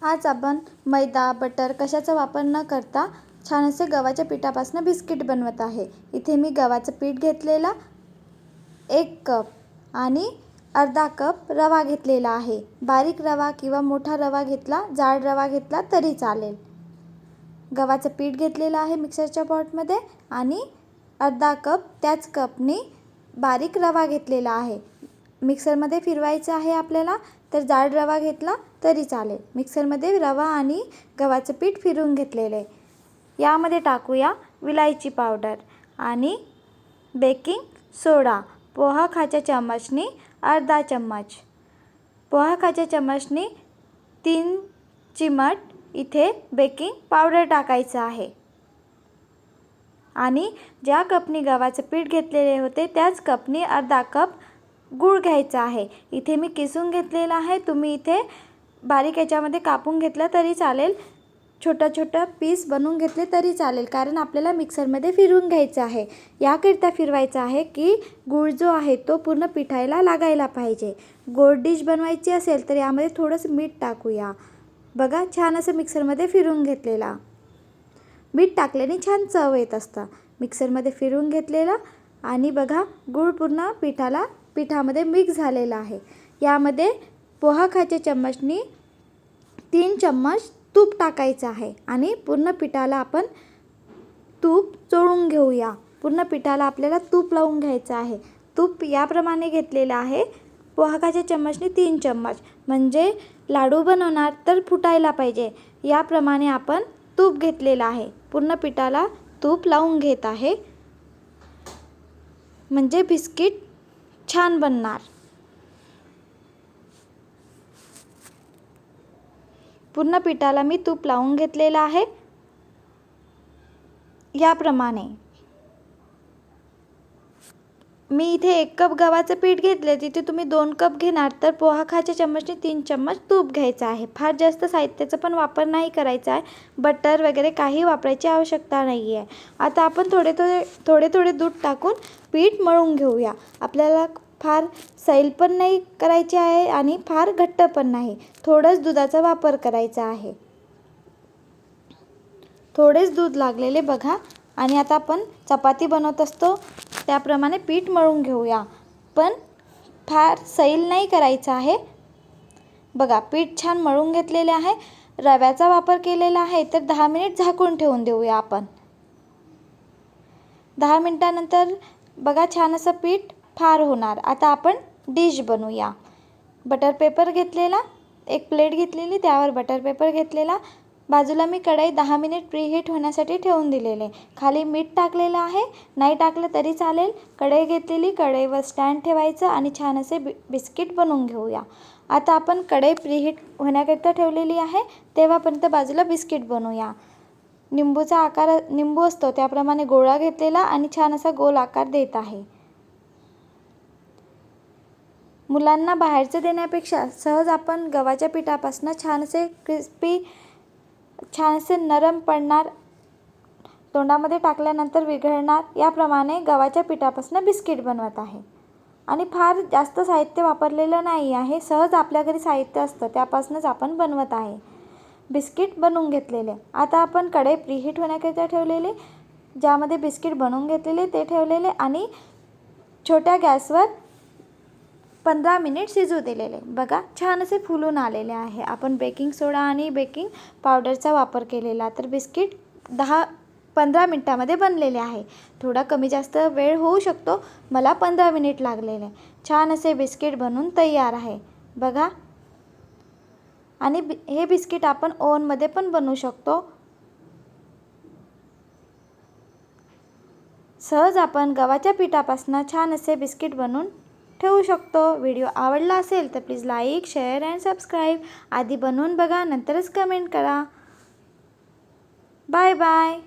आज आपण मैदा बटर कशाचा वापर न करता छान असे गव्हाच्या पिठापासून बिस्किट बनवत आहे। इथे मी गव्हाचं पीठ घेतलेला 1 कप आणि अर्धा कप रवा घेतलेला आहे। बारीक रवा किंवा मोठा रवा घेतला, जाड रवा घेतला तरी चालेल। गव्हाचं पीठ घेतलेलं आहे मिक्सरच्या पॉटमध्ये आणि अर्धा कप त्याच कपनी बारीक रवा घेतलेला आहे। मिक्सरमध्ये फिरवायचं आहे आपल्याला, तर जाड रवा घेतला तरी चालेल। मिक्सरमध्ये रवा आणि गव्हाचं पीठ फिरवून घेतलेले। यामध्ये टाकूया विलायची पावडर आणि बेकिंग सोडा। पोहा खाच्या चम्मचनी अर्धा चम्मच, पोहा खाच्या चम्मचनी 3 चिमट इथे बेकिंग पावडर टाकायचं आहे। आणि ज्या कपनी गव्हाचं पीठ घेतलेले होते त्याच कपनी अर्धा कप गूळ घ्यायचा आहे। इथे मी किसून घेतलेला आहे, तुम्ही इथे बारीक याच्यामध्ये कापून घेतला तरी चालेल, छोटा पीस बनवून घेतले तरी चालेल, कारण आपल्याला मिक्सरमध्ये फिरवून घ्यायचं आहे। याकरिता फिरवायचं आहे की गूळ जो आहे तो पूर्ण पिठाला लागायला पाहिजे। गोड डिश बनवायची असेल तर यामध्ये थोडंसं मीठ टाकूया। बघा छान असं मिक्सरमध्ये फिरवून घेतलेला। मीठ टाकल्याने छान चव येत असतं। मिक्सरमध्ये फिरवून घेतलेला आणि बघा गूळ पूर्ण पिठामध्ये मिक्स झालेला आहे। यामध्ये पोहा खाच्या चम्मचनी 3 चम्मच तूप टाकायचं आहे आणि पूर्ण पिठाला आपण तूप चोळून घेऊया। पूर्ण पिठाला आपल्याला तूप लावून घ्यायचं आहे। तूप याप्रमाणे घेतलेलं आहे, पोहा खाच्या चम्मचनी 3 चम्मच, म्हणजे लाडू बनवणार तर फुटायला पाहिजे याप्रमाणे आपण तूप घेतलेलं आहे। पूर्ण पिठाला तूप लावून घेत आहे, म्हणजे बिस्किट छान बनणार। पूर्ण पिठाला मी तूप लावून घेतलेलं आहे याप्रमाणे। मी इथे 1 कप गव्हाचं पीठ घेतले, तिथे तुम्ही 2 कप घेणार तर पोहा खाच्या चम्मचने 3 चम्मच तूप घ्यायचं आहे। फार जास्त साहित्याचा पण वापर नाही करायचा आहे, बटर वगैरे काही वापरायची आवश्यकता नाही आहे। आता आपण थोडे दूध टाकून पीठ मळून घेऊया। आपल्याला फार सैल पण नाही करायची आहे आणि फार घट्ट पण नाही, थोडंच दुधाचा वापर करायचा आहे। थोडेच दूध लागलेले बघा। आणि आता आपण चपाती बनवत असतो त्याप्रमाणे पीठ मळून घेऊया, पण फार सैल नाही करायचं आहे। बघा पीठ छान मळून घेतलेले आहे। रव्याचा वापर केलेला आहे तर 10 मिनिट झाकून ठेवून देऊया आपण। 10 मिनिटानंतर बघा छान असं पीठ फार होणार। आता आपण डिश बनवूया। बटर पेपर घेतलेला, एक प्लेट घेतलेली, त्यावर बटर पेपर घेतलेला, बाजूला मी कढई 10 मिनिट प्रीहीट होण्यासाठी ठेवून दिलेले। खाली मीठ टाकलेलं आहे, नाही टाकलं तरी चालेल। कढई घेतलेली, कढईवर स्टँड ठेवायचं आणि छान असे बिस्किट बनवून घेऊया। आता आपण कढई प्रीहीट होण्याकरिता ठेवलेली आहे, तेव्हापर्यंत बाजूला बिस्किट बनवूया। निंबू असतो त्याप्रमाणे गोळा घेतलेला आणि छान असा गोल आकार देत आहे। मुलांना बाहेरचं देण्यापेक्षा सहज आपण गव्हाच्या पिठापासून छान असे क्रिस्पी, छान असे नरम पडणार, तोंडामध्ये टाकल्यानंतर विरघळणार, याप्रमाणे गव्हाच्या पिठापासून बिस्किट बनवत आहे। आणि फार जास्त साहित्य वापरलेलं नाही आहे, सहज आपल्या घरी साहित्य असतं त्यापासूनच आपण बनवत आहे। बिस्किट बनवून घेतलेले। आता आपण कढई प्रीहीट होण्याकरिता ठेवलेले, ज्यामध्ये बिस्किट बनवून घेतलेले ते ठेवलेले आणि छोट्या गॅसवर 15 मिनिट शिजू दिलेले। बघा छान असे फुलून आलेले आहे। आपण बेकिंग सोडा आणि बेकिंग पावडरचा वापर केलेला, तर बिस्किट 10-15 मिनिटामध्ये बनलेले आहे। थोडा कमी जास्त वेळ होऊ शकतो, मला 15 मिनिट लागलेले। छान असे बिस्किट बनवून तयार आहे बघा। आणि हे बिस्किट आपण ओव्हनमध्ये पण बनवू शकतो। सहज आपण गव्हाच्या पिठापासून छान असे बिस्किट बनवून ठेवू शकतो। व्हिडिओ आवडला असेल तर please like, share and subscribe. आधी बनवून बघा, नंतरच कमेंट करा। Bye bye.